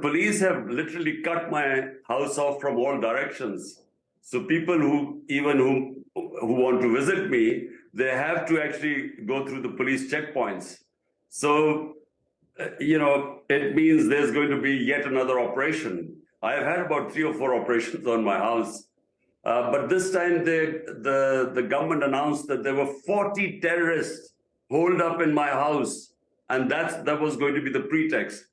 police have literally cut my house off from all directions. So people who want to visit me, they have to actually go through the police checkpoints. So, it means there's going to be yet another operation. I've had about 3 or 4 operations on my house. But this time the government announced that there were 40 terrorists holed up in my house. And that was going to be the pretext.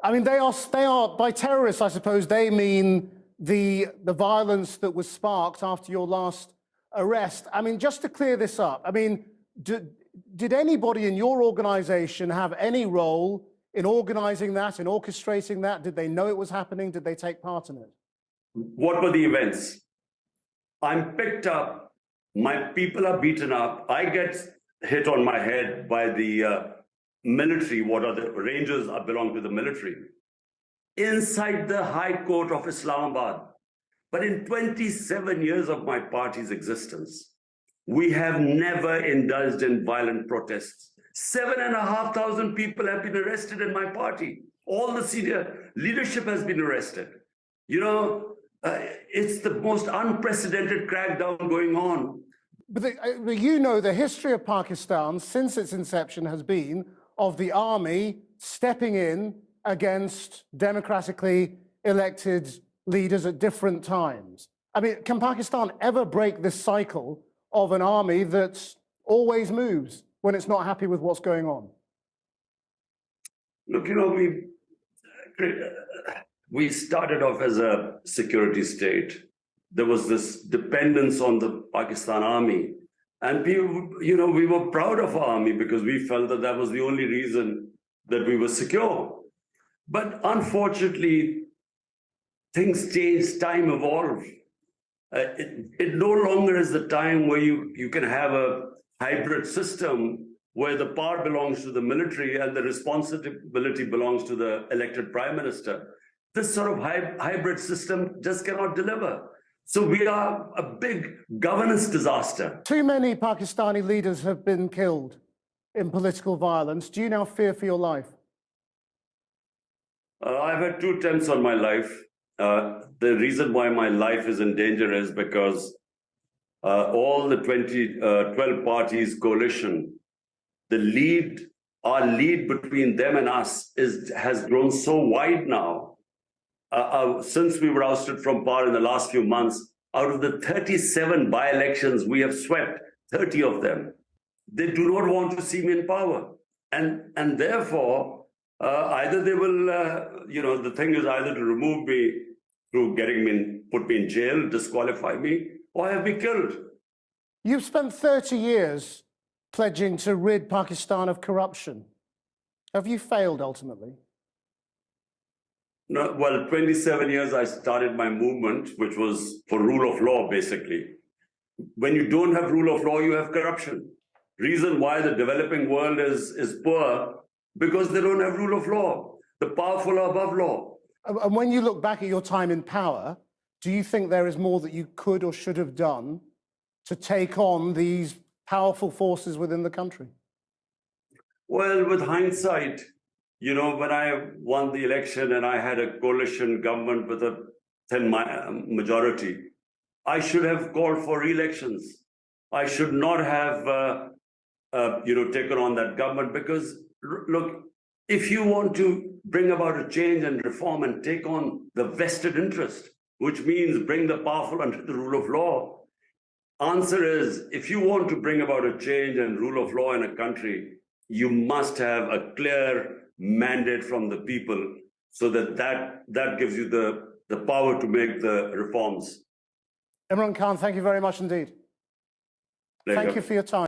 I mean, they are by terrorists, I suppose, they mean the violence that was sparked after your last arrest. I mean, just to clear this up, I mean, did anybody in your organization have any role in organizing that, in orchestrating that? Did they know it was happening? Did they take part in it? What were the events? I'm picked up, my people are beaten up, I get hit on my head by the military, what are the Rangers belong to the military, inside the High Court of Islamabad. But in 27 years of my party's existence, we have never indulged in violent protests. 7,500 people have been arrested in my party. All the senior leadership has been arrested. It's the most unprecedented crackdown going on. But the history of Pakistan since its inception has been of the army stepping in against democratically elected leaders at different times. I mean, can Pakistan ever break this cycle of an army that always moves when it's not happy with what's going on? Look, we started off as a security state. There was this dependence on the Pakistan army. And we were proud of our army because we felt that was the only reason that we were secure. But unfortunately, things change, time evolved. It no longer is the time where you can have a hybrid system where the power belongs to the military and the responsibility belongs to the elected prime minister. This sort of hybrid system just cannot deliver. So we are a big governance disaster. Too many Pakistani leaders have been killed in political violence. Do you now fear for your life? I've had 2 attempts on my life. The reason why my life is in danger is because all the 12 parties coalition, our lead between them and us has grown so wide now. Since we were ousted from power in the last few months, out of the 37 by-elections, we have swept 30 of them. They do not want to see me in power. And therefore, either they will, the thing is either to remove me through put me in jail, disqualify me, or have me killed. You've spent 30 years pledging to rid Pakistan of corruption. Have you failed ultimately? No, well, 27 years I started my movement, which was for rule of law, basically. When you don't have rule of law, you have corruption. Reason why the developing world is poor, because they don't have rule of law. The powerful are above law. And when you look back at your time in power, do you think there is more that you could or should have done to take on these powerful forces within the country? Well, with hindsight, when I won the election and I had a coalition government with a thin majority, I should have called for re-elections. I should not have, taken on that government because, look, if you want to bring about a change and reform and take on the vested interest, which means bring the powerful under the rule of law, answer is, if you want to bring about a change and rule of law in a country, you must have a clear mandate from the people so that gives you the power to make the reforms. Imran Khan, thank you very much indeed. Pleasure. Thank you for your time.